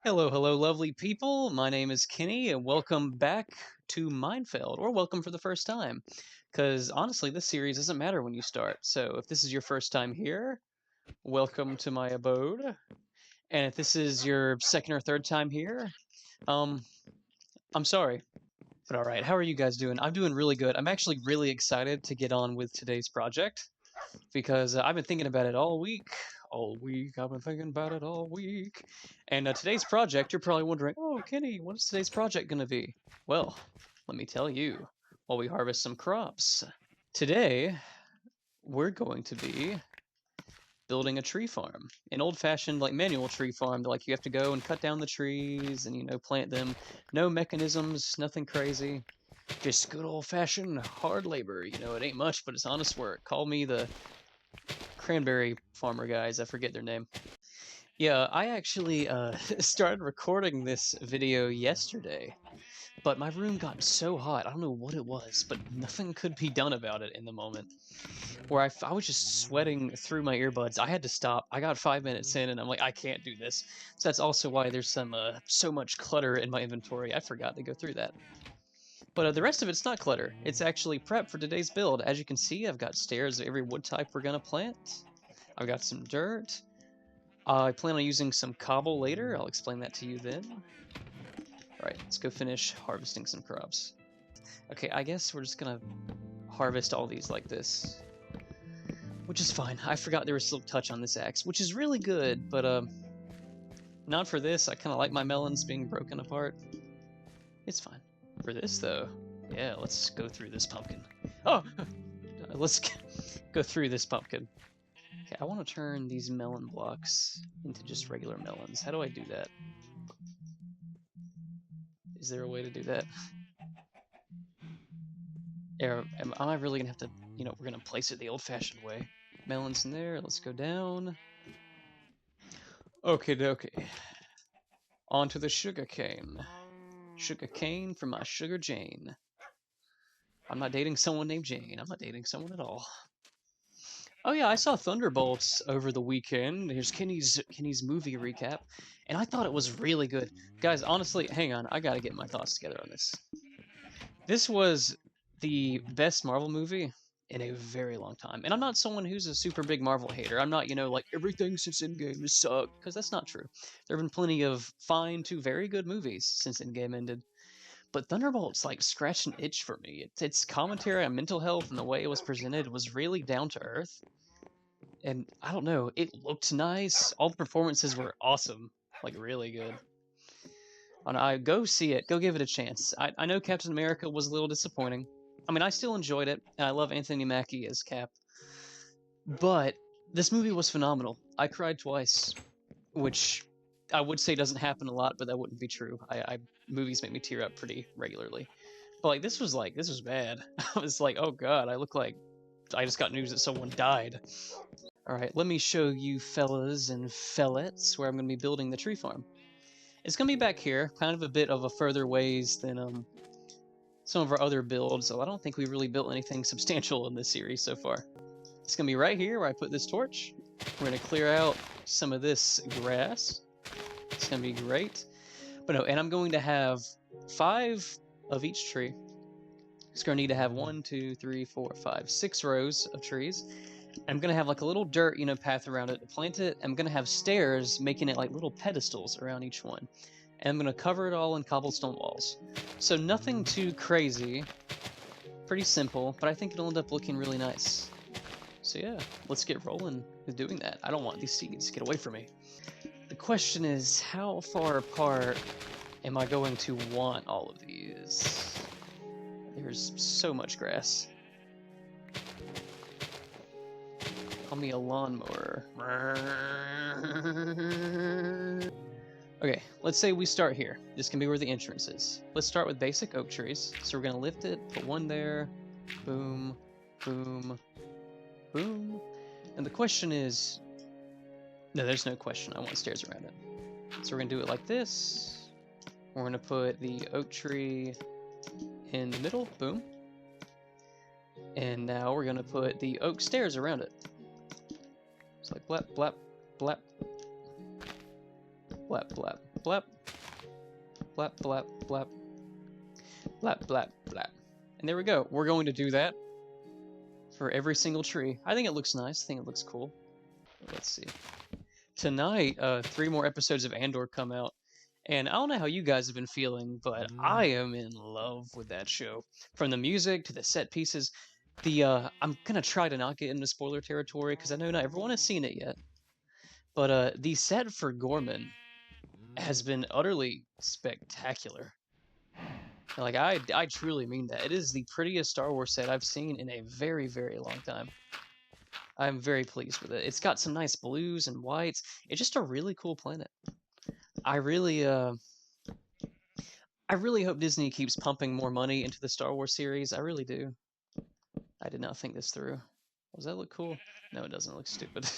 Hello, hello, lovely people. My name is Kenny, and welcome back to Minefeld, or welcome for the first time. Because honestly, this series doesn't matter when you start. So if this is your first time here, welcome to my abode. And if this is your second or third time here, um, I'm sorry. But all right, how are you guys doing? I'm doing really good. I'm actually really excited to get on with today's project because I've been thinking about it all week. All week, I've been thinking about it all week. And today's project, you're probably wondering, oh, Kenny, what is today's project going to be? Well, let me tell you while we harvest some crops. Today, we're going to be building a tree farm. An old-fashioned, like, manual tree farm. Like, you have to go and cut down the trees and, plant them. No mechanisms, nothing crazy. Just good old-fashioned hard labor. It ain't much, but it's honest work. Call me the cranberry farmer guys. I forget their name. Yeah, I actually started recording this video yesterday, but my room got so hot. I don't know what it was, but nothing could be done about it in the moment. Where I was just sweating through my earbuds. I had to stop. I got 5 minutes in, and I'm like, I can't do this. So that's also why there's so much clutter in my inventory. I forgot to go through that. But the rest of it's not clutter. It's actually prep for today's build. As you can see, I've got stairs of every wood type we're gonna plant. I've got some dirt. I plan on using some cobble later. I'll explain that to you then. Alright, let's go finish harvesting some crops. Okay, I guess we're just gonna harvest all these like this. Which is fine. I forgot there was silk touch on this axe, which is really good, but not for this. I kind of like my melons being broken apart. It's fine. For this, though, yeah, let's go through this pumpkin. Oh! Let's go through this pumpkin. Okay, I want to turn these melon blocks into just regular melons. How do I do that? Is there a way to do that? Am I really gonna have to, we're gonna place it the old-fashioned way. Melons in there, let's go down. Okay, dokie. On to the sugar cane. Sugar cane for my sugar Jane. I'm not dating someone named Jane. I'm not dating someone at all. Oh yeah, I saw Thunderbolts over the weekend. Here's Kenny's movie recap, and I thought it was really good. Guys, honestly, hang on, I gotta get my thoughts together on this. This was the best Marvel movie in a very long time. And I'm not someone who's a super big Marvel hater. I'm not, like, everything since Endgame has sucked, because that's not true. There have been plenty of fine to very good movies since Endgame ended. But Thunderbolts, like, scratched an itch for me. Its commentary on mental health and the way it was presented was really down to earth. And I don't know, it looked nice. All the performances were awesome. Like, really good. And I go see it. Go give it a chance. I know Captain America was a little disappointing. I mean, I still enjoyed it, and I love Anthony Mackie as Cap. But this movie was phenomenal. I cried twice, which I would say doesn't happen a lot, but that wouldn't be true. Movies make me tear up pretty regularly. But this was bad. I was like, oh god, I look like I just got news that someone died. Alright, let me show you fellas and fellettes where I'm going to be building the tree farm. It's going to be back here, kind of a bit of a further ways than some of our other builds, so I don't think we really built anything substantial in this series so far. It's going to be right here where I put this torch. We're going to clear out some of this grass. It's going to be great. But no, and I'm going to have 5 of each tree. It's going to need to have 1, 2, 3, 4, 5, 6 rows of trees. I'm going to have like a little dirt, path around it to plant it. I'm going to have stairs making it like little pedestals around each one. And I'm going to cover it all in cobblestone walls. So nothing too crazy. Pretty simple, but I think it'll end up looking really nice. So yeah, let's get rolling with doing that. I don't want these seeds. Get away from me. The question is, how far apart am I going to want all of these? There's so much grass. Call me a lawnmower. Okay, let's say we start here. This can be where the entrance is. Let's start with basic oak trees. So we're gonna lift it, put one there, boom, boom, boom. And the question is, no, there's no question. I want stairs around it. So we're gonna do it like this. We're gonna put the oak tree in the middle, boom. And now we're gonna put the oak stairs around it. It's like blap, blap, blap, blap, blap. blap, blap, blap, blap, blap, blap, blap. And there we go. We're going to do that for every single tree. I think it looks nice. I think it looks cool. Let's see. Tonight, 3 more episodes of Andor come out. And I don't know how you guys have been feeling, but I am in love with that show. From the music to the set pieces. I'm gonna try to not get into spoiler territory because I know not everyone has seen it yet. But the set for Gorman has been utterly spectacular. Like I truly mean that. It is the prettiest Star Wars set I've seen in a very, very long time. I'm very pleased with it. It's got some nice blues and whites. It's just a really cool planet. I really hope Disney keeps pumping more money into the Star Wars series. I really do. I did not think this through. Does that look cool? No, it doesn't look stupid.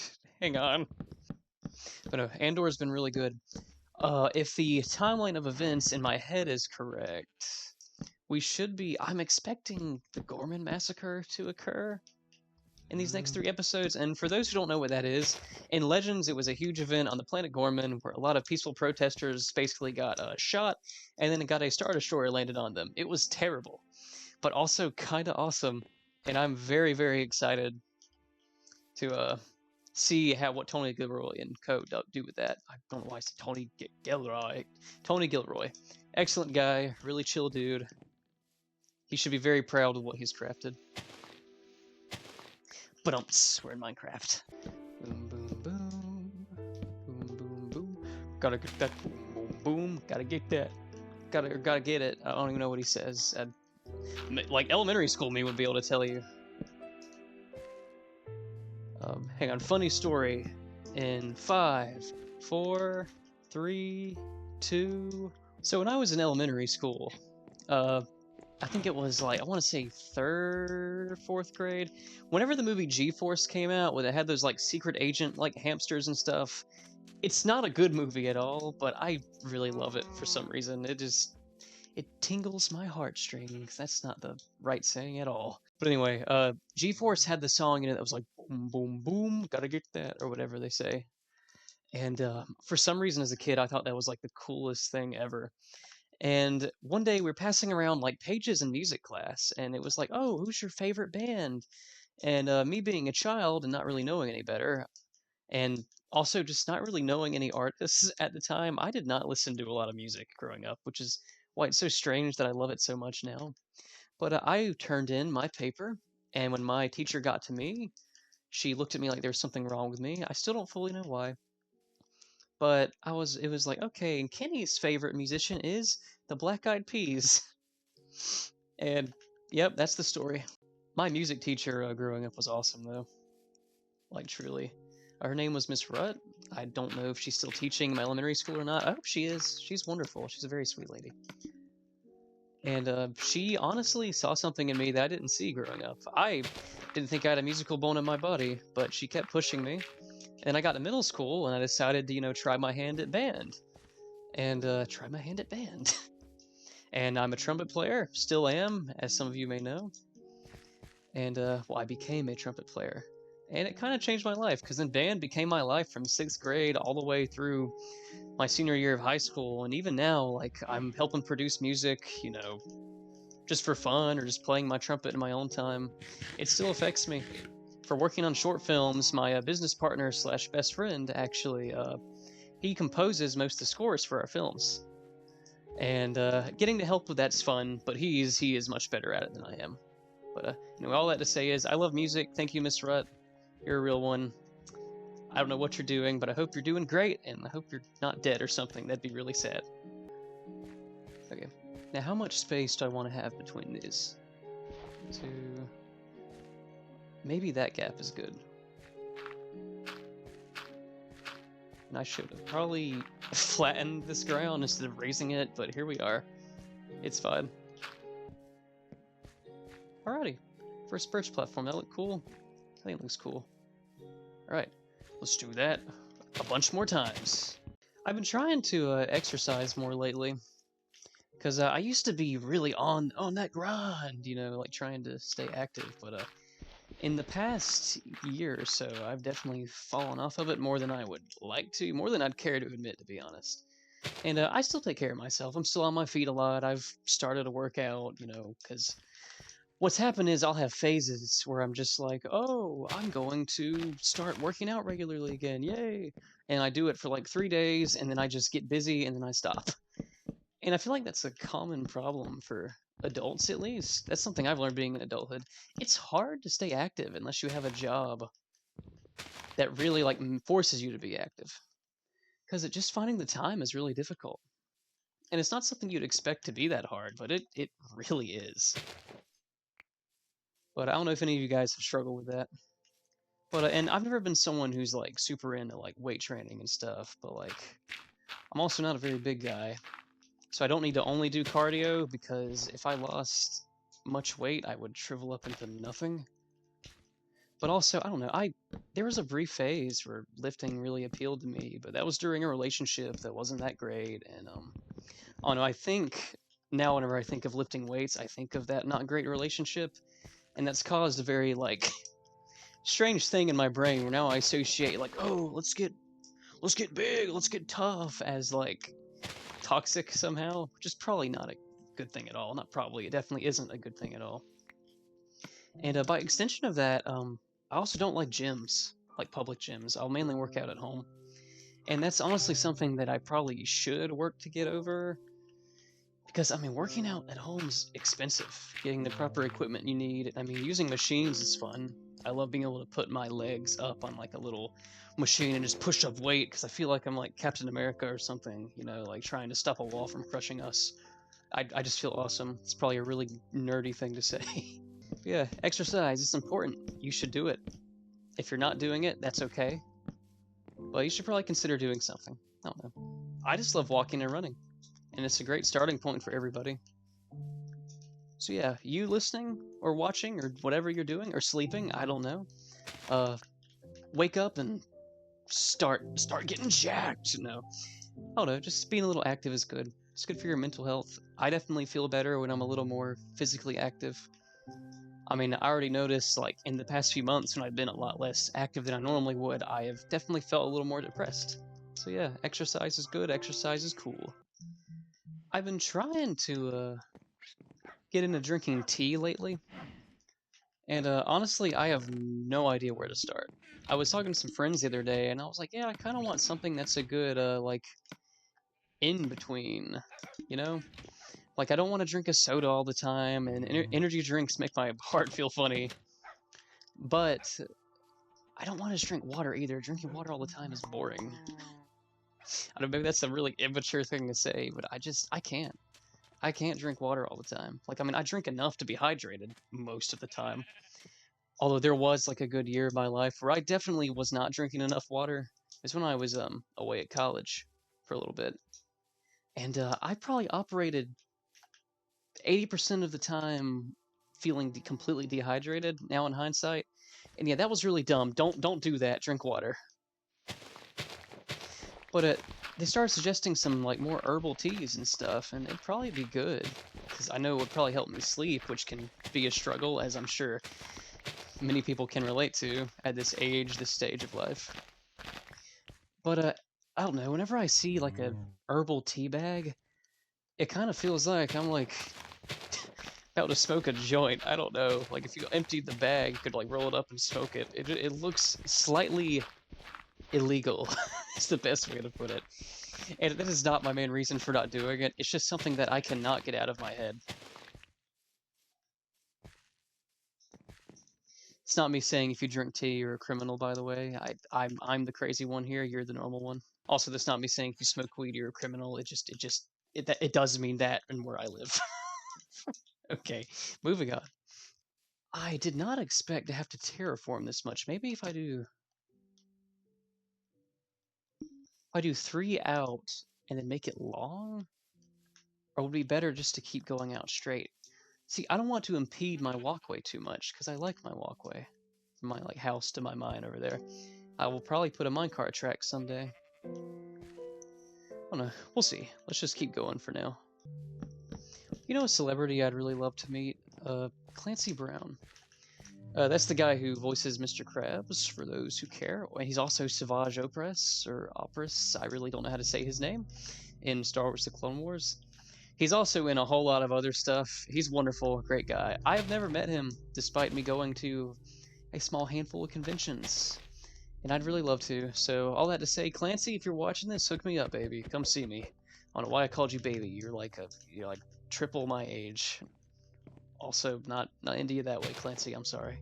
Hang on. But no, Andor's been really good. If the timeline of events in my head is correct, I'm expecting the Gorman Massacre to occur in these next 3 episodes. And for those who don't know what that is, in Legends, it was a huge event on the planet Gorman where a lot of peaceful protesters basically got shot, and then it got a Star Destroyer landed on them. It was terrible, but also kind of awesome. And I'm very, very excited to see what Tony Gilroy and co do with that. I don't know why I said Tony Gilroy. Tony Gilroy. Excellent guy, really chill dude. He should be very proud of what he's crafted. But we're in Minecraft. Boom, boom, boom. Boom, boom, boom. Gotta get that. Boom, boom, boom. Gotta get that. Gotta get it. I don't even know what he says. Like elementary school me would be able to tell you. Hang on. Funny story. In 5, 4, 3, 2. So when I was in elementary school, I think it was like, I want to say 3rd or 4th grade. Whenever the movie G-Force came out, where they had those like secret agent like hamsters and stuff, it's not a good movie at all, but I really love it for some reason. It tingles my heartstrings. That's not the right saying at all. But anyway, G-Force had the song in it that was like boom, boom, boom, gotta get that, or whatever they say. And for some reason as a kid, I thought that was like the coolest thing ever. And one day we were passing around like pages in music class, and it was like, oh, who's your favorite band? And me being a child and not really knowing any better, and also just not really knowing any artists at the time, I did not listen to a lot of music growing up, which is why it's so strange that I love it so much now. But I turned in my paper, and when my teacher got to me, she looked at me like there was something wrong with me. I still don't fully know why. But it was like, okay, and Kenny's favorite musician is the Black Eyed Peas. And yep, that's the story. My music teacher growing up was awesome, though. Like, truly. Her name was Miss Rutt. I don't know if she's still teaching in my elementary school or not. I hope she is. She's wonderful. She's a very sweet lady. And she honestly saw something in me that I didn't see growing up. I didn't think I had a musical bone in my body, but she kept pushing me. And I got to middle school, and I decided to, try my hand at band. And try my hand at band. And I'm a trumpet player, still am, as some of you may know. And, I became a trumpet player. And it kind of changed my life, because then band became my life from 6th grade all the way through my senior year of high school. And even now, like, I'm helping produce music, just for fun, or just playing my trumpet in my own time. It still affects me. For working on short films, my business partner / best friend, actually, he composes most of the scores for our films. And getting to help with that's fun, but he is much better at it than I am. But all that to say is, I love music. Thank you, Miss Rutt. You're a real one. I don't know what you're doing, but I hope you're doing great, and I hope you're not dead or something. That'd be really sad. Okay. Now, how much space do I want to have between these? 2. Maybe that gap is good. And I should have probably flattened this ground instead of raising it, but here we are. It's fine. Alrighty. First birch platform, that looked cool? I think it looks cool. Alright, let's do that a bunch more times. I've been trying to exercise more lately, because I used to be really on that grind, like trying to stay active, but in the past year or so, I've definitely fallen off of it more than I would like to, more than I'd care to admit, to be honest. And I still take care of myself. I'm still on my feet a lot. I've started to work out, you know, because what's happened is I'll have phases where I'm just like, oh, I'm going to start working out regularly again. Yay. And I do it for like 3 days and then I just get busy and then I stop. And I feel like that's a common problem for adults, at least. That's something I've learned being in adulthood. It's hard to stay active unless you have a job that really like forces you to be active. Because just finding the time is really difficult. And it's not something you'd expect to be that hard, but it really is. But I don't know if any of you guys have struggled with that. But and I've never been someone who's like super into like weight training and stuff, but like I'm also not a very big guy. So I don't need to only do cardio because if I lost much weight, I would shrivel up into nothing. But also, I don't know, there was a brief phase where lifting really appealed to me, but that was during a relationship that wasn't that great and I don't know, I think now whenever I think of lifting weights, I think of that not great relationship, and that's caused a very like strange thing in my brain where now I associate like, oh, let's get big, let's get tough as like toxic somehow, which is probably not a good thing at all. Not probably, it definitely isn't a good thing at all. And by extension of that, I also don't like gyms, like public gyms. I'll mainly work out at home. And that's honestly something that I probably should work to get over. Because, I mean, working out at home's expensive. Getting the proper equipment you need. I mean, using machines is fun. I love being able to put my legs up on like a little machine and just push up weight because I feel like I'm like Captain America or something, you know, like trying to stop a wall from crushing us. I just feel awesome. It's probably a really nerdy thing to say. Yeah, exercise is important. You should do it. If you're not doing it, that's okay. But you should probably consider doing something. I don't know. I just love walking and running, and it's a great starting point for everybody. So yeah, you listening or watching or whatever you're doing or sleeping, I don't know. Uh, wake up and start getting jacked. No, I don't know. Just being a little active is good. It's good for your mental health. I definitely feel better when I'm a little more physically active. I mean, I already noticed, like, in the past few months when I've been a lot less active than I normally would, I have definitely felt a little more depressed. So yeah, exercise is good, exercise is cool. I've been trying to get into drinking tea lately, and honestly, I have no idea where to start. I was talking to some friends the other day, and I was like, yeah, I kind of want something that's a good, like, in between, you know? Like, I don't want to drink a soda all the time, and energy drinks make my heart feel funny, but I don't want to drink water either. Drinking water all the time is boring. I don't know, maybe that's a really immature thing to say, but I can't. I can't drink water all the time. Like, I mean, I drink enough to be hydrated most of the time. Although there was like a good year of my life where I definitely was not drinking enough water. It's when I was away at college for a little bit, and I probably operated 80% of the time feeling completely dehydrated. Now in hindsight, and yeah, that was really dumb. Don't do that. Drink water. But they started suggesting some like more herbal teas and stuff, and it'd probably be good because I know it would probably help me sleep, which can be a struggle, as I'm sure many people can relate to at this age, this stage of life. But I don't know. Whenever I see like a herbal tea bag, it kind of feels like I'm like about to smoke a joint. I don't know. Like if you emptied the bag, you could like roll it up and smoke it. It looks slightly illegal. It's the best way to put it. And that is not my main reason for not doing it. It's just something that I cannot get out of my head. It's not me saying if you drink tea you're a criminal, by the way. I'm the crazy one here. You're the normal one. Also, that's not me saying if you smoke weed you're a criminal. It does mean that and where I live. Okay, moving on. I did not expect to have to terraform this much. Maybe if I do 3 out and then make it long, or would it be better just to keep going out straight? See, I don't want to impede my walkway too much because I like my walkway, from my like house to my mine over there. I will probably put a minecart track someday. I don't know. We'll see. Let's just keep going for now. You know a celebrity I'd really love to meet? Clancy Brown. That's the guy who voices Mr. Krabs, for those who care. He's also Savage Opress, or Opress, I really don't know how to say his name, in Star Wars The Clone Wars. He's also in a whole lot of other stuff. He's wonderful, great guy. I have never met him, despite me going to a small handful of conventions. And I'd really love to. So, all that to say, Clancy, if you're watching this, hook me up, baby. Come see me. I don't know why I called you baby. You're like triple my age. Also, not into you that way, Clancy. I'm sorry.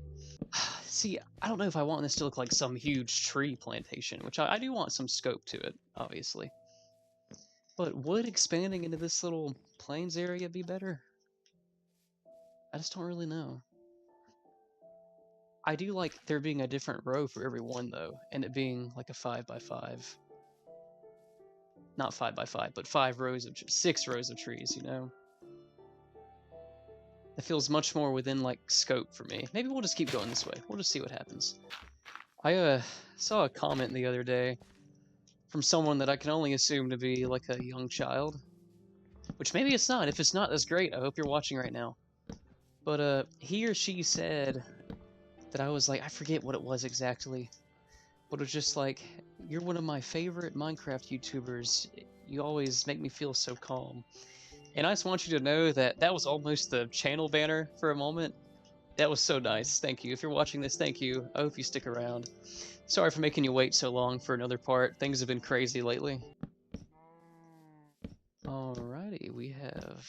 See, I don't know if I want this to look like some huge tree plantation, which I do want some scope to it, obviously. But would expanding into this little plains area be better? I just don't really know. I do like there being a different row for every one, though, and it being like a 5x5. Not 5x5, but 6 rows of trees, you know? It feels much more within, like, scope for me. Maybe we'll just keep going this way. We'll just see what happens. I saw a comment the other day from someone that I can only assume to be, like, a young child. Which maybe it's not. If it's not, that's great. I hope you're watching right now. But, he or she said that I was like, I forget what it was exactly. But it was just like, you're one of my favorite Minecraft YouTubers. You always make me feel so calm. And I just want you to know that that was almost the channel banner for a moment. That was so nice. Thank you. If you're watching this, thank you. I hope you stick around. Sorry for making you wait so long for another part. Things have been crazy lately. Alrighty, we have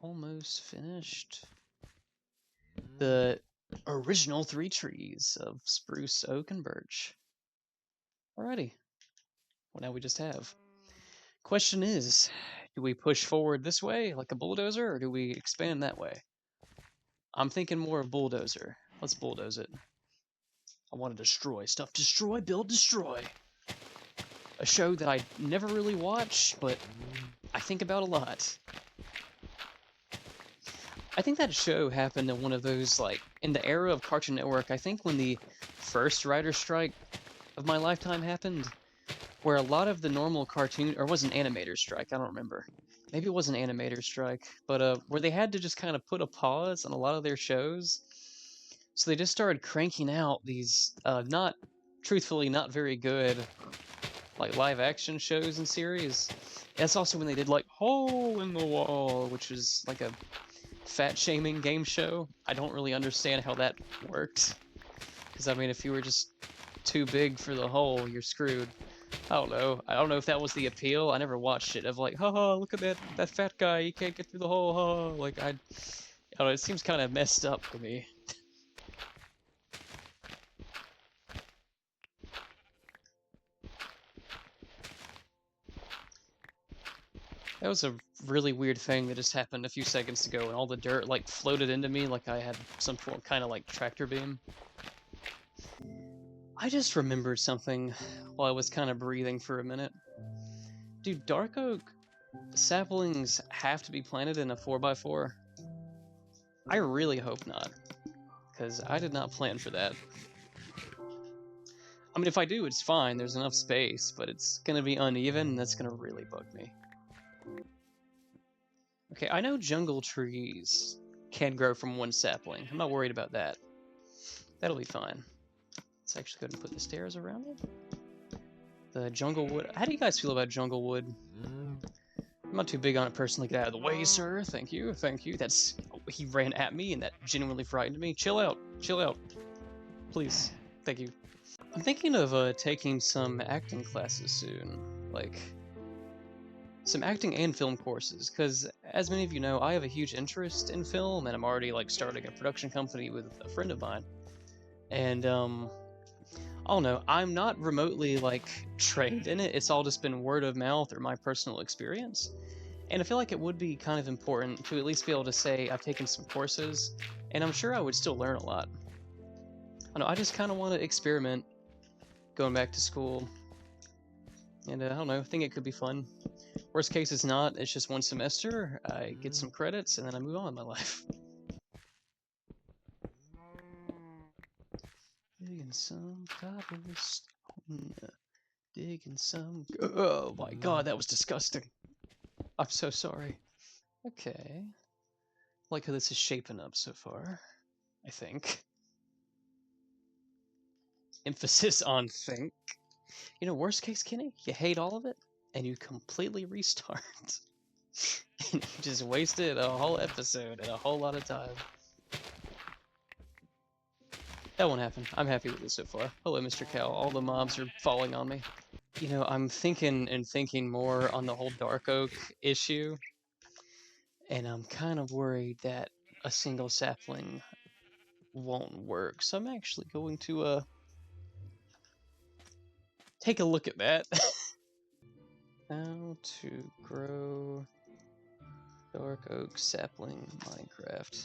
almost finished the original 3 trees of spruce, oak, and birch. Alrighty. Well, now we just have. Question is, do we push forward this way like a bulldozer, or do we expand that way? I'm thinking more of bulldozer. Let's bulldoze it. I want to destroy stuff. Destroy, build, destroy. A show that I never really watch, but I think about a lot. I think that show happened in one of those, like, in the era of Cartoon Network, I think when the first writer's strike of my lifetime happened, where a lot of the normal cartoon, or was an animator strike, I don't remember. Maybe it was an animator strike, but where they had to just kind of put a pause on a lot of their shows. So they just started cranking out these, truthfully, not very good, like, live-action shows and series. That's also when they did, like, Hole in the Wall, which was, like, a fat-shaming game show. I don't really understand how that worked. Because, I mean, if you were just too big for the hole, you're screwed. I don't know. I don't know if that was the appeal. I never watched it. Of like, haha, look at that fat guy. He can't get through the hole. Haha. Like, I don't know. It seems kind of messed up to me. That was a really weird thing that just happened a few seconds ago, and all the dirt, like, floated into me like I had some kind of, like, tractor beam. I just remembered something while I was kind of breathing for a minute. Do dark oak saplings have to be planted in a 4x4? I really hope not, because I did not plan for that. I mean, if I do, it's fine. There's enough space, but it's going to be uneven, and that's going to really bug me. Okay, I know jungle trees can grow from one sapling. I'm not worried about that. That'll be fine. Let's actually go ahead and put the stairs around it. The jungle wood. How do you guys feel about jungle wood? I'm not too big on it personally. Get out of the way, sir. Thank you. Thank you. That's... He ran at me, and that genuinely frightened me. Chill out. Chill out. Please. Thank you. I'm thinking of taking some acting classes soon. Like... some acting and film courses, because as many of you know, I have a huge interest in film, and I'm already like starting a production company with a friend of mine. And I don't know, I'm not remotely like trained in it. It's all just been word of mouth or my personal experience. And I feel like it would be kind of important to at least be able to say I've taken some courses, and I'm sure I would still learn a lot. I don't know, I just kind of want to experiment going back to school. And I don't know, I think it could be fun. Worst case, it's not. It's just one semester. I get some credits, and then I move on in my life. Digging some cobblestone. Digging some... Oh my god, that was disgusting. I'm so sorry. Okay. Like how this is shaping up so far. I think. Emphasis on think. You know, worst case, Kenny, you hate all of it, and you completely restart. And you just wasted a whole episode and a whole lot of time. That won't happen. I'm happy with it so far. Hello, Mr. Cow. All the mobs are falling on me. You know, I'm thinking more on the whole Dark Oak issue, and I'm kind of worried that a single sapling won't work. So I'm actually going to take a look at that. How to grow Dark Oak sapling Minecraft.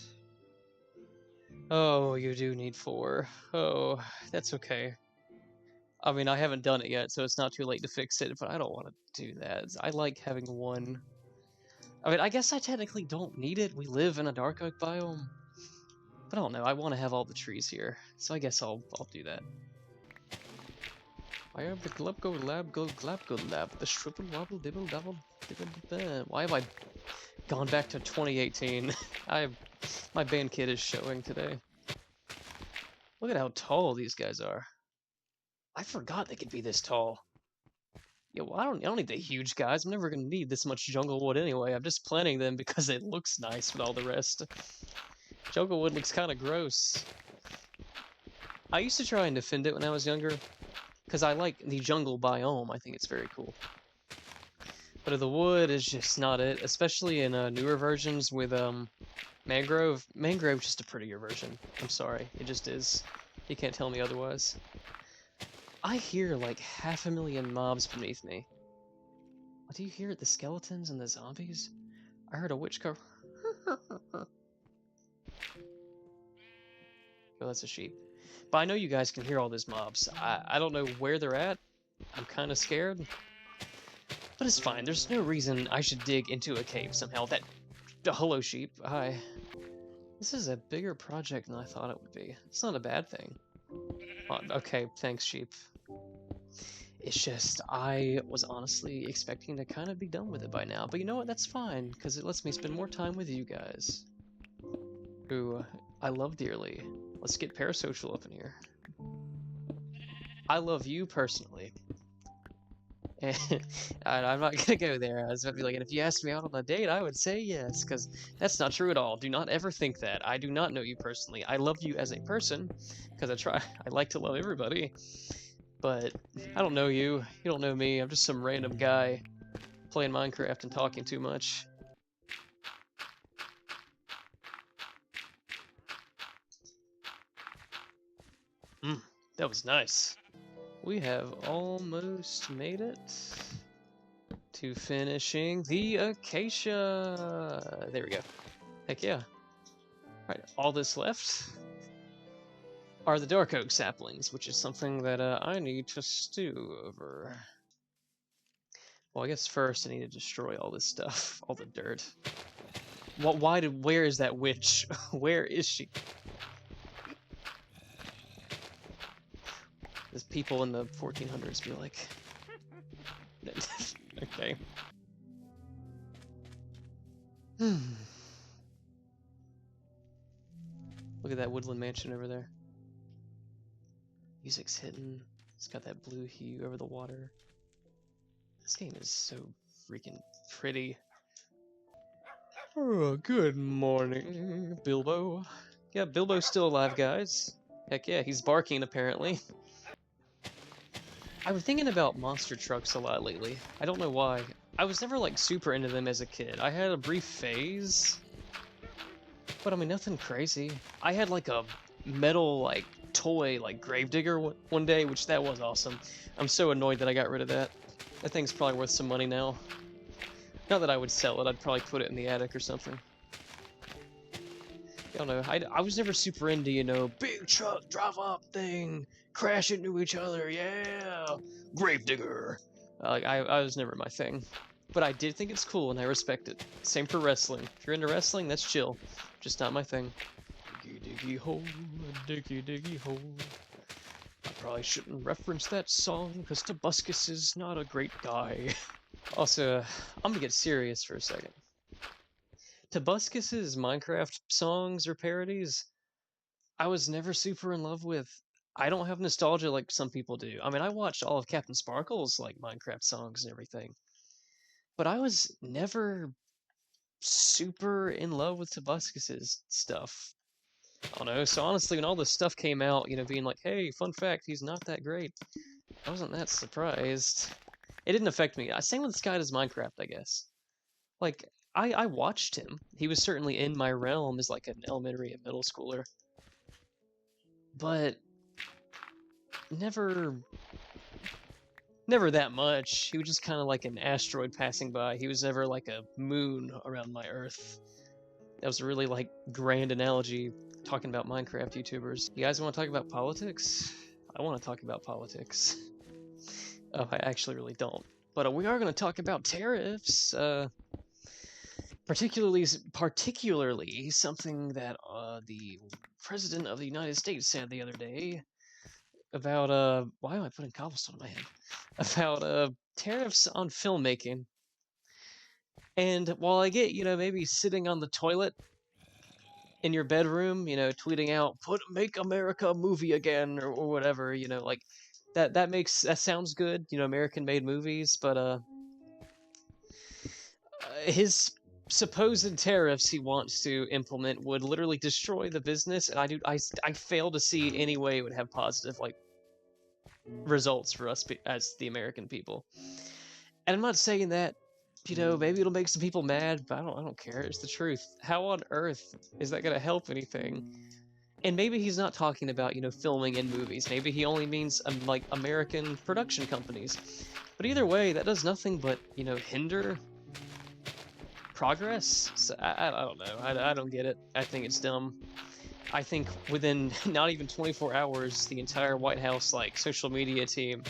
Oh, you do need 4. Oh, that's okay. I mean, I haven't done it yet, so it's not too late to fix it, but I don't want to do that. I like having 1. I mean, I guess I technically don't need it. We live in a Dark Oak biome. But I don't know, I want to have all the trees here, so I guess I'll do that. I have the Glubgo Lab, go Glabgo Lab, the Shribble Wobble Dibble Double Dibble. Why have I gone back to 2018? My band kit is showing today. Look at how tall these guys are. I forgot they could be this tall. Yeah, well, I don't need the huge guys. I'm never gonna need this much jungle wood anyway. I'm just planting them because it looks nice with all the rest. Jungle wood looks kind of gross. I used to try and defend it when I was younger, because I like the jungle biome. I think it's very cool. But the wood is just not it, especially in newer versions with mangrove. Mangrove's just a prettier version. I'm sorry, it just is. You can't tell me otherwise. I hear like 500,000 mobs beneath me. What do you hear? The skeletons and the zombies? I heard a witch car. Oh, that's a sheep. But I know you guys can hear all those mobs. I don't know where they're at. I'm kind of scared. But it's fine. There's no reason I should dig into a cave somehow. Hello, sheep. Hi. This is a bigger project than I thought it would be. It's not a bad thing. Okay, thanks, sheep. It's just, I was honestly expecting to kind of be done with it by now. But you know what? That's fine, because it lets me spend more time with you guys, who I love dearly. Let's get parasocial up in here. I love you personally. And I'm not gonna go there. I was about to be like, and if you asked me out on a date, I would say yes, because that's not true at all. Do not ever think that. I do not know you personally. I love you as a person, because I like to love everybody. But I don't know you. You don't know me. I'm just some random guy playing Minecraft and talking too much. That was nice. We have almost made it to finishing the acacia. There we go. Heck yeah. Alright, all that's left are the dark oak saplings, which is something that I need to stew over. Well, I guess first I need to destroy all this stuff, all the dirt. Where is that witch? Where is she? There's people in the 1400s be like... Okay. Look at that woodland mansion over there. Music's hitting. It's got that blue hue over the water. This game is so freaking pretty. Oh, good morning, Bilbo. Yeah, Bilbo's still alive, guys. Heck yeah, he's barking apparently. I was thinking about monster trucks a lot lately. I don't know why. I was never like super into them as a kid. I had a brief phase, but I mean nothing crazy. I had like a metal like toy like gravedigger one day, which that was awesome. I'm so annoyed that I got rid of that. That thing's probably worth some money now. Not that I would sell it, I'd probably put it in the attic or something. I don't know, I was never super into, you know, big truck, drive up thing, crash into each other, yeah, gravedigger. I was never my thing. But I did think it's cool and I respect it. Same for wrestling. If you're into wrestling, that's chill. Just not my thing. Diggy diggy hole, diggy diggy hole. I probably shouldn't reference that song because Tobuscus is not a great guy. Also, I'm gonna get serious for a second. Tobuscus's Minecraft songs or parodies I was never super in love with. I don't have nostalgia like some people do. I mean, I watched all of Captain Sparkle's like Minecraft songs and everything, but I was never super in love with Tobuscus's stuff. I don't know. So honestly, when all this stuff came out, being like, "Hey, fun fact, he's not that great," I wasn't that surprised. It didn't affect me. Same with Sky Does Minecraft, I guess. Like, I watched him. He was certainly in my realm as like an elementary and middle schooler, but never never that much. He was just kind of like an asteroid passing by. He was never like a moon around my Earth. That was a really like grand analogy talking about Minecraft YouTubers. You guys want to talk about politics? I want to talk about politics. Oh, I actually really don't. But we are going to talk about tariffs. Particularly something that the president of the United States said the other day about why am I putting cobblestone in my head? About tariffs on filmmaking. And while I get, maybe sitting on the toilet in your bedroom, tweeting out make America a movie again or whatever, like that sounds good, American made movies, but his supposed tariffs he wants to implement would literally destroy the business, and I fail to see any way it would have positive like results for us as the American people. And I'm not saying that, maybe it'll make some people mad, but I don't care. It's the truth. How on earth is that going to help anything? And maybe he's not talking about, filming in movies. Maybe he only means like American production companies. But either way, that does nothing but, hinder progress. So I don't know. I don't get it. I think it's dumb. I think within not even 24 hours, the entire White House like social media team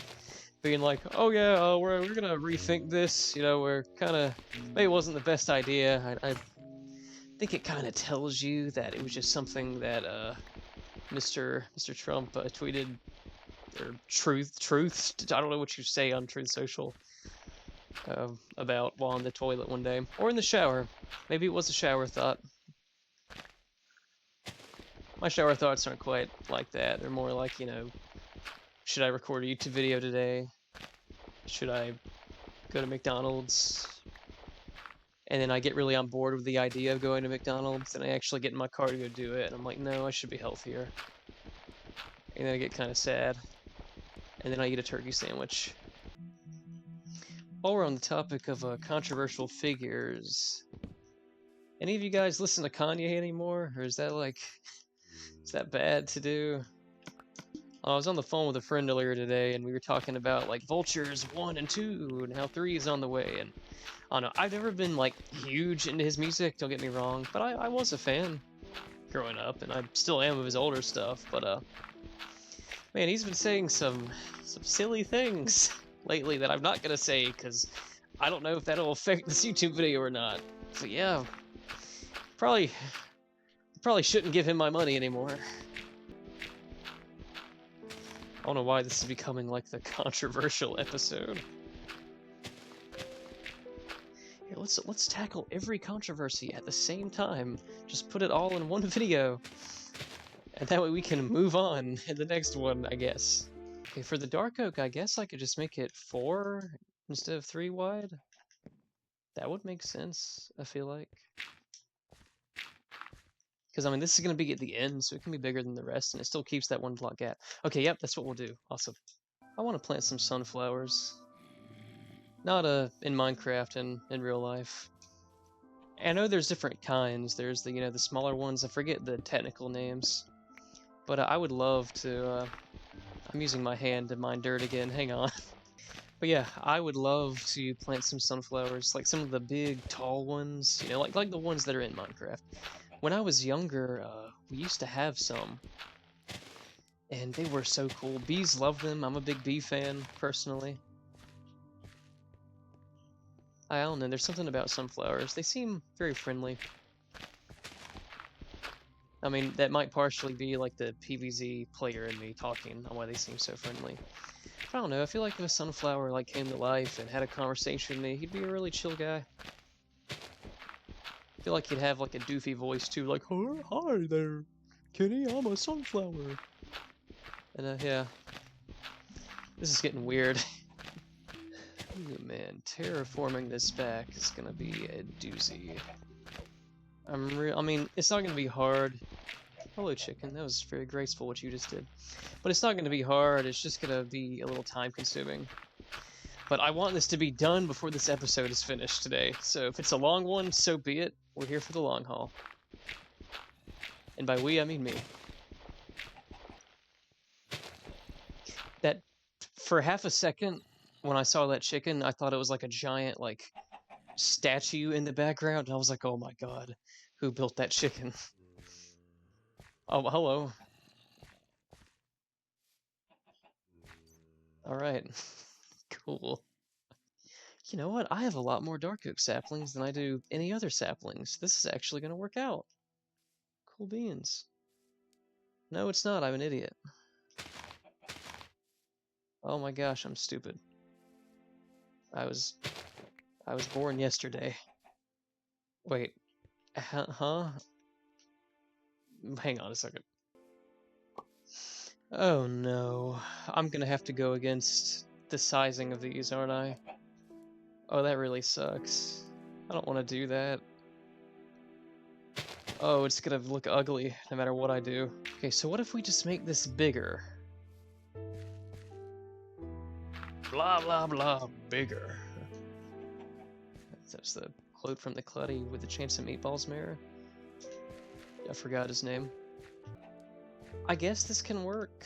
being like, "Oh yeah, we're gonna rethink this." We're kind of maybe it wasn't the best idea. I think it kind of tells you that it was just something that Mr. Trump tweeted or truth. I don't know what you say on Truth Social about while in the toilet one day or in the shower. Maybe it was a shower thought. My shower thoughts aren't quite like that. They're more like, should I record a YouTube video today? Should I go to McDonald's? And then I get really on board with the idea of going to McDonald's, and I actually get in my car to go do it, and I'm like, no, I should be healthier. And then I get kind of sad. And then I eat a turkey sandwich. While we're on the topic of controversial figures, any of you guys listen to Kanye anymore? Or is that like, is that bad to do? I was on the phone with a friend earlier today, and we were talking about like Vultures 1 and 2, and how 3 is on the way, and I don't know, I've never been like huge into his music, don't get me wrong, but I was a fan growing up, and I still am of his older stuff, but man, he's been saying some silly things lately that I'm not gonna say, because I don't know if that'll affect this YouTube video or not. But yeah, probably shouldn't give him my money anymore. I don't know why this is becoming like the controversial episode. Here, let's tackle every controversy at the same time. Just put it all in one video. And that way we can move on in the next one, I guess. Okay, for the Dark Oak, I guess I could just make it 4 instead of 3 wide. That would make sense, I feel like. Because, I mean, this is going to be at the end, so it can be bigger than the rest, and it still keeps that 1 block gap. Okay, yep, that's what we'll do. Awesome. I want to plant some sunflowers. Not in Minecraft and in real life. I know there's different kinds. There's the, the smaller ones. I forget the technical names. But I would love to, I'm using my hand to mine dirt again. Hang on. But yeah, I would love to plant some sunflowers, like some of the big, tall ones, like the ones that are in Minecraft. When I was younger, we used to have some, and they were so cool. Bees love them. I'm a big bee fan, personally. I don't know, there's something about sunflowers. They seem very friendly. I mean, that might partially be like the PvZ player in me talking on why they seem so friendly. I don't know, I feel like if a sunflower like came to life and had a conversation with me, he'd be a really chill guy. I feel like he'd have like a doofy voice too, like, "Oh, hi there. Kenny, I'm a sunflower. And yeah, this is getting weird. Ooh, man, terraforming this back is gonna be a doozy. I mean, it's not gonna be hard. Hello, chicken. That was very graceful what you just did. But it's not gonna be hard. It's just gonna be a little time-consuming. But I want this to be done before this episode is finished today. So if it's a long one, so be it. We're here for the long haul. And by we, I mean me. That, for half a second, when I saw that chicken, I thought it was like a giant, like, statue in the background. And I was like, oh my god, who built that chicken? Oh, hello. Alright. Cool. You know what? I have a lot more dark oak saplings than I do any other saplings. This is actually going to work out. Cool beans. No, it's not. I'm an idiot. Oh my gosh, I'm stupid. I was born yesterday. Wait. Huh? Hang on a second. Oh no. I'm gonna have to go against the sizing of these, aren't I? Oh, that really sucks. I don't want to do that. Oh, it's gonna look ugly no matter what I do. Okay, so what if we just make this bigger? Blah, blah, blah, bigger. That's the quote from the Clutty with the Chance of Meatballs mirror. I forgot his name. I guess this can work.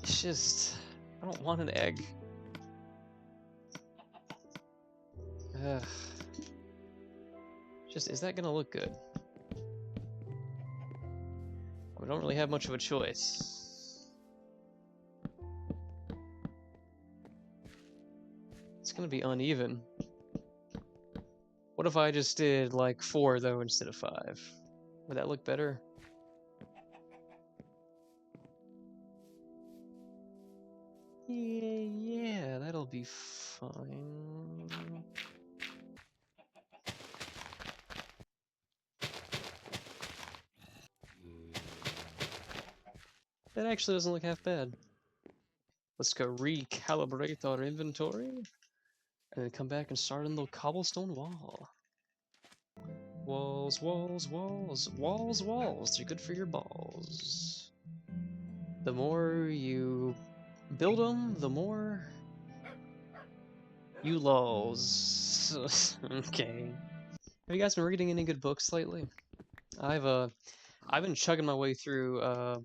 It's just, I don't want an egg. Ugh. Just, is that gonna look good? We don't really have much of a choice. It's gonna be uneven. What if I just did like 4 though instead of 5? Would that look better? Yeah, that'll be fine. That actually doesn't look half bad. Let's go recalibrate our inventory, and then come back and start on the cobblestone wall. Walls, walls, walls, walls, walls. They're good for your balls. The more you build them, the more you lulls. Okay. Have you guys been reading any good books lately? I've been chugging my way through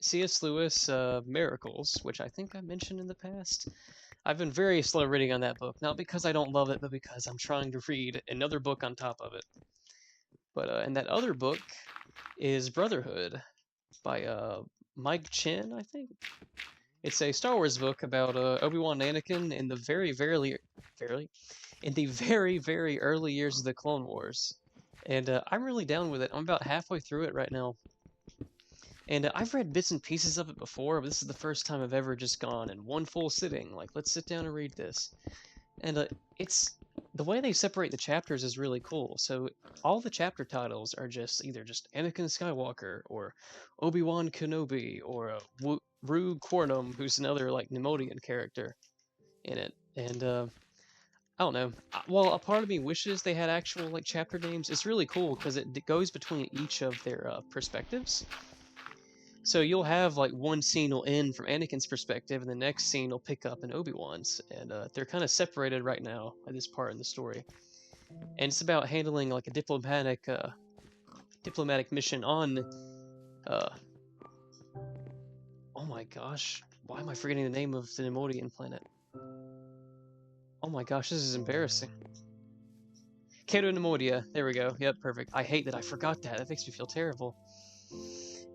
C.S. Lewis' Miracles, which I think I mentioned in the past. I've been very slow reading on that book, not because I don't love it, but because I'm trying to read another book on top of it. But and that other book is Brotherhood by Mike Chen, I think. It's a Star Wars book about Obi-Wan and Anakin in the very early years of the Clone Wars. And I'm really down with it. I'm about halfway through it right now. And I've read bits and pieces of it before, but this is the first time I've ever just gone in one full sitting. Like, let's sit down and read this. And it's the way they separate the chapters is really cool. So all the chapter titles are just either just Anakin Skywalker or Obi-Wan Kenobi or Rue Quarnum, who's another like Nemodian character in it. And I don't know. Well, a part of me wishes they had actual like chapter names. It's really cool because it goes between each of their perspectives. So you'll have like one scene will end from Anakin's perspective, and the next scene will pick up in Obi-Wan's, and they're kind of separated right now at this part in the story. And it's about handling like a diplomatic mission on. Oh my gosh, why am I forgetting the name of the Nemodian planet? Oh my gosh, this is embarrassing. Cato Nemodia. There we go. Yep, perfect. I hate that I forgot that. That makes me feel terrible.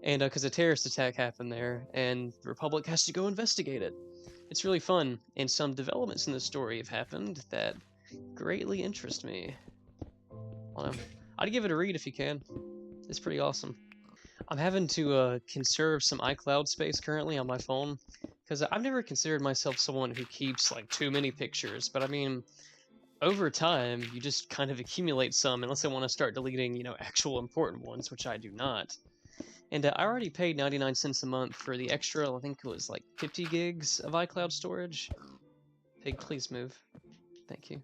And because a terrorist attack happened there, and the Republic has to go investigate it. It's really fun, and some developments in the story have happened that greatly interest me. I'd give it a read if you can. It's pretty awesome. I'm having to conserve some iCloud space currently on my phone, because I've never considered myself someone who keeps like too many pictures, but I mean, over time, you just kind of accumulate some, unless I want to start deleting, actual important ones, which I do not. And I already paid 99 cents a month for the extra, I think it was like 50 gigs of iCloud storage. Pig, please move. Thank you.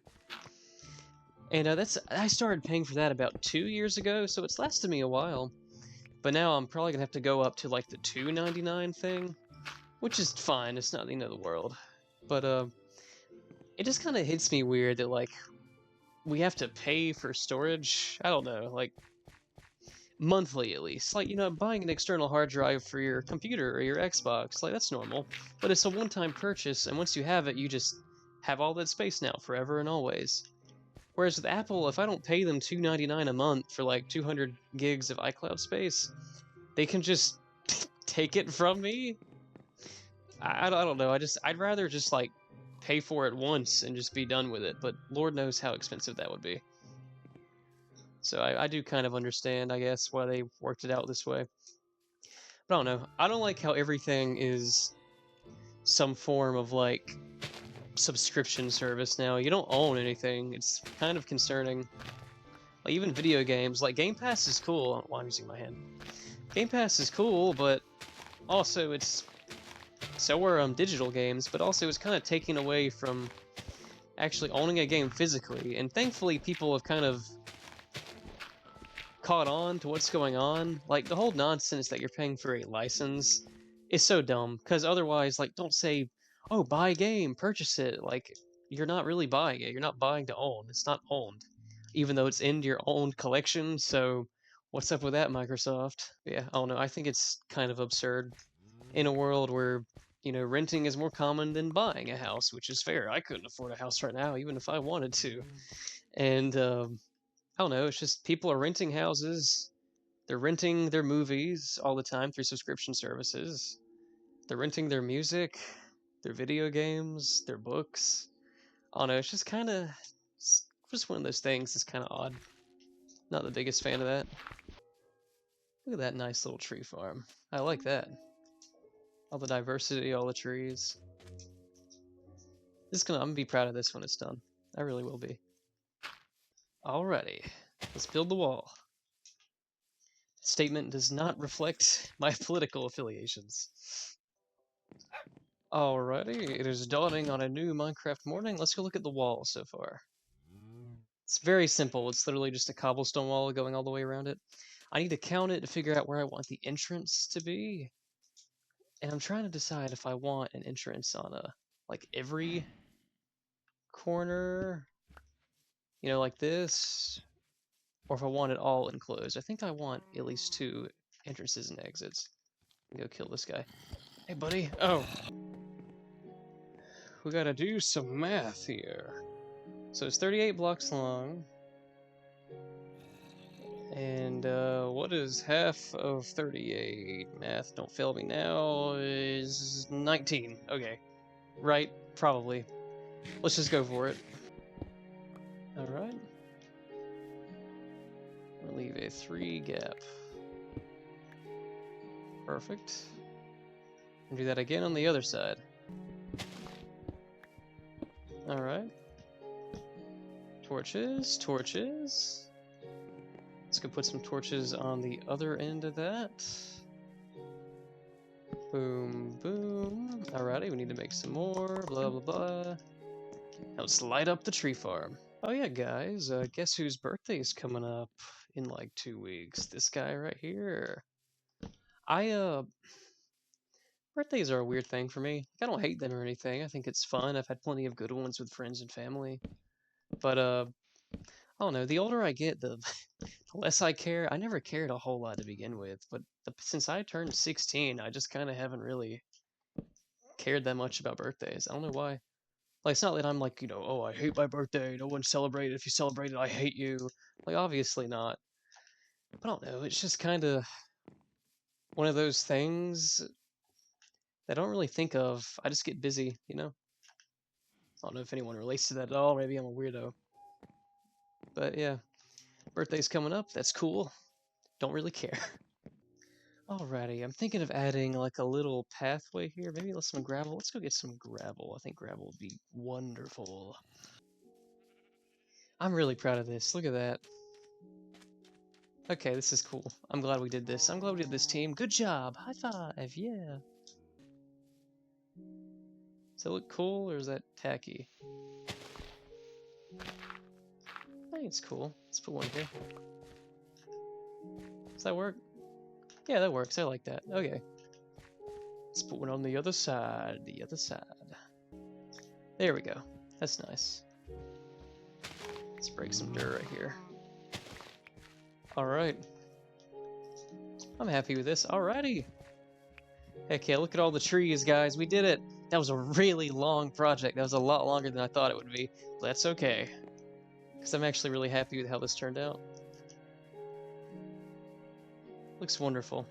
And I started paying for that about 2 years ago, so it's lasted me a while. But now I'm probably gonna have to go up to like the $2.99 thing, which is fine. It's not the end of the world. But it just kind of hits me weird that like we have to pay for storage. I don't know, like monthly at least. Like, buying an external hard drive for your computer or your Xbox, like that's normal. But it's a one-time purchase, and once you have it, you just have all that space now forever and always. Whereas with Apple, if I don't pay them $2.99 a month for like 200 gigs of iCloud space, they can just take it from me. I don't know. I'd rather just like pay for it once and just be done with it. But Lord knows how expensive that would be. So I do kind of understand, I guess, why they worked it out this way. But I don't know. I don't like how everything is some form of like subscription service now. You don't own anything. It's kind of concerning. Like even video games, like Game Pass is cool. I don't know why I'm using my hand. Game Pass is cool, but also so are digital games, but also it's kind of taking away from actually owning a game physically. And thankfully, people have kind of caught on to what's going on. Like the whole nonsense that you're paying for a license is so dumb, because otherwise, like, don't say, oh, buy a game, purchase it. Like, you're not really buying it. You're not buying to own. It's not owned, even though it's in your own collection. So what's up with that, Microsoft? Yeah, I don't know. I think it's kind of absurd in a world where, renting is more common than buying a house, which is fair. I couldn't afford a house right now, even if I wanted to. And I don't know, it's just people are renting houses. They're renting their movies all the time through subscription services. They're renting their music, their video games, their books. I don't know, it's just kind of just one of those things that's kind of odd. Not the biggest fan of that. Look at that nice little tree farm. I like that. All the diversity, all the trees. I'm gonna be proud of this when it's done. I really will be. Alrighty, let's build the wall. Statement does not reflect my political affiliations. Alrighty, it is dawning on a new Minecraft morning. Let's go look at the wall so far. It's very simple. It's literally just a cobblestone wall going all the way around it. I need to count it to figure out where I want the entrance to be. And I'm trying to decide if I want an entrance on like every corner, like this, or if I want it all enclosed. I think I want at least 2 entrances and exits. Go kill this guy. Hey, buddy. Oh. We gotta do some math here. So it's 38 blocks long. And what is half of 38? Math, don't fail me now, is 19. Okay. Right, probably. Let's just go for it. Alright. We'll leave a 3 gap. Perfect. And do that again on the other side. Alright. Torches, torches. Let's go put some torches on the other end of that. Boom, boom. Alrighty, we need to make some more, blah, blah, blah. Now let's light up the tree farm. Oh yeah, guys, guess whose birthday is coming up in like 2 weeks? This guy right here. Birthdays are a weird thing for me. I don't hate them or anything. I think it's fun. I've had plenty of good ones with friends and family. But, I don't know, the older I get, the less I care. I never cared a whole lot to begin with, but since I turned 16, I just kind of haven't really cared that much about birthdays. I don't know why. Like, it's not that I'm like, oh, I hate my birthday. No one celebrate it. If you celebrate it, I hate you. Like, obviously not. But I don't know. It's just kind of one of those things that I don't really think of. I just get busy, I don't know if anyone relates to that at all. Maybe I'm a weirdo. But yeah, birthday's coming up. That's cool. Don't really care. Alrighty, I'm thinking of adding like a little pathway here. Maybe some gravel. Let's go get some gravel. I think gravel would be wonderful. I'm really proud of this. Look at that. Okay, this is cool. I'm glad we did this. I'm glad we did this, team. Good job. High five. Yeah. Does that look cool or is that tacky? I think it's cool. Let's put one here. Does that work? Yeah, that works. I like that. Okay. Let's put one on the other side. The other side. There we go. That's nice. Let's break some dirt right here. Alright. I'm happy with this. Alrighty. Heck yeah, look at all the trees, guys. We did it. That was a really long project. That was a lot longer than I thought it would be. But that's okay. Because I'm actually really happy with how this turned out. Looks wonderful.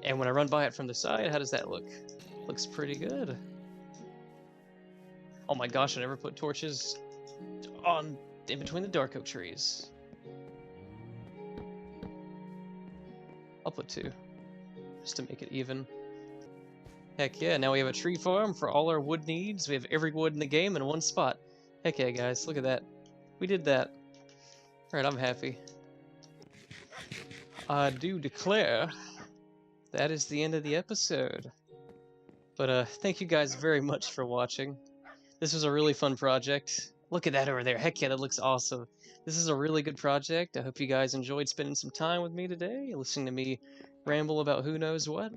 And when I run by it from the side, how does that look? Looks pretty good. Oh my gosh, I never put torches on in between the dark oak trees. I'll put 2, just to make it even. Heck yeah, now we have a tree farm for all our wood needs. We have every wood in the game in one spot. Heck yeah, guys, look at that. We did that. Alright, I'm happy. I do declare that is the end of the episode. But thank you guys very much for watching. This was a really fun project. Look at that over there. Heck yeah, that looks awesome. This is a really good project. I hope you guys enjoyed spending some time with me today, listening to me ramble about who knows what.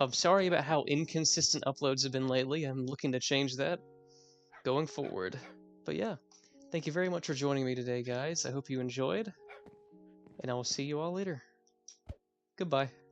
I'm sorry about how inconsistent uploads have been lately. I'm looking to change that going forward. But yeah, thank you very much for joining me today, guys. I hope you enjoyed, and I will see you all later. Goodbye.